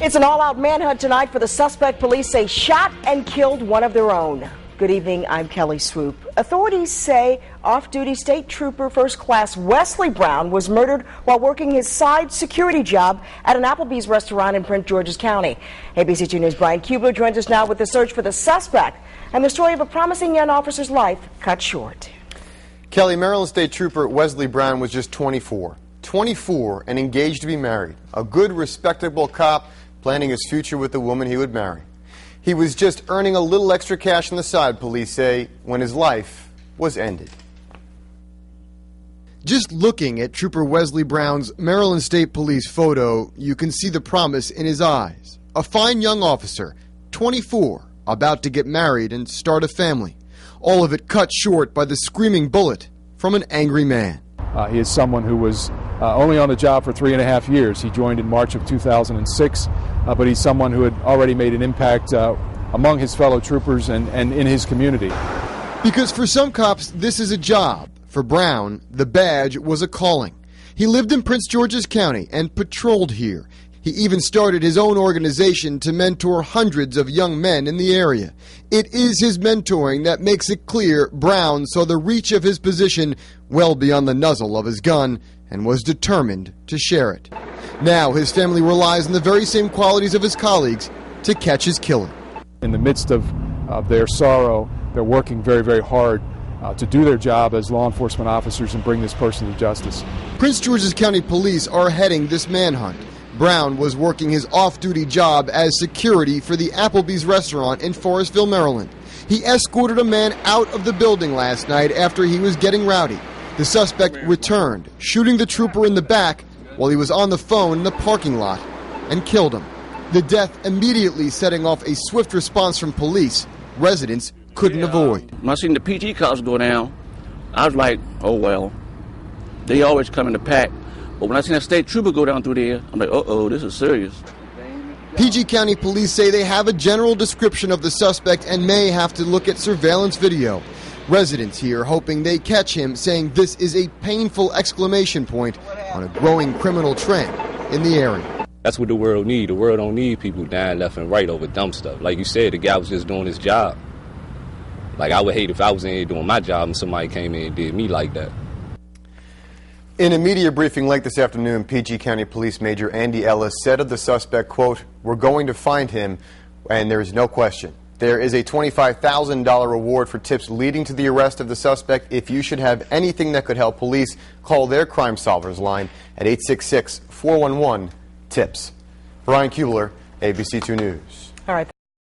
It's an all-out manhunt tonight for the suspect police say shot and killed one of their own. Good evening, I'm Kelly Swoop. Authorities say off-duty State Trooper First Class Wesley Brown was murdered while working his side security job at an Applebee's restaurant in Prince George's County. ABC 2 News' Brian Kubler joins us now with the search for the suspect and the story of a promising young officer's life cut short. Kelly, Maryland State Trooper Wesley Brown was just 24. 24 and engaged to be married. A good, respectable cop planning his future with the woman he would marry. He was just earning a little extra cash on the side, police say, when his life was ended. Just looking at Trooper Wesley Brown's Maryland State Police photo, you can see the promise in his eyes. A fine young officer, 24, about to get married and start a family. All of it cut short by the screaming bullet from an angry man. He is someone who was only on the job for 3.5 years. He joined in March of 2006, but he's someone who had already made an impact among his fellow troopers and in his community. Because for some cops, this is a job. For Brown, the badge was a calling. He lived in Prince George's County and patrolled here. He even started his own organization to mentor hundreds of young men in the area. It is his mentoring that makes it clear Brown saw the reach of his position well beyond the muzzle of his gun and was determined to share it. Now his family relies on the very same qualities of his colleagues to catch his killer. In the midst of their sorrow, they're working very, very hard to do their job as law enforcement officers and bring this person to justice. Prince George's County Police are heading this manhunt. Brown was working his off-duty job as security for the Applebee's restaurant in Forestville, Maryland. He escorted a man out of the building last night after he was getting rowdy. The suspect returned, shooting the trooper in the back while he was on the phone in the parking lot, and killed him. The death immediately setting off a swift response from police residents couldn't avoid. When I seen the PG cars go down, I was like, oh well, they always come in the pack. But when I seen that state trooper go down through there, I'm like, uh-oh, this is serious. PG County police say they have a general description of the suspect and may have to look at surveillance video. Residents here hoping they catch him, saying this is a painful exclamation point on a growing criminal trend in the area. That's what the world needs. The world don't need people dying left and right over dumb stuff. Like you said, the guy was just doing his job. Like, I would hate if I was in here doing my job and somebody came in and did me like that. In a media briefing late this afternoon, PG County Police Major Andy Ellis said of the suspect, quote, "We're going to find him, and there is no question. There is a $25,000 reward for tips leading to the arrest of the suspect. If you should have anything that could help police, call their Crime Solvers line at 866-411-TIPS. Brian Kubler, ABC 2 News. All right.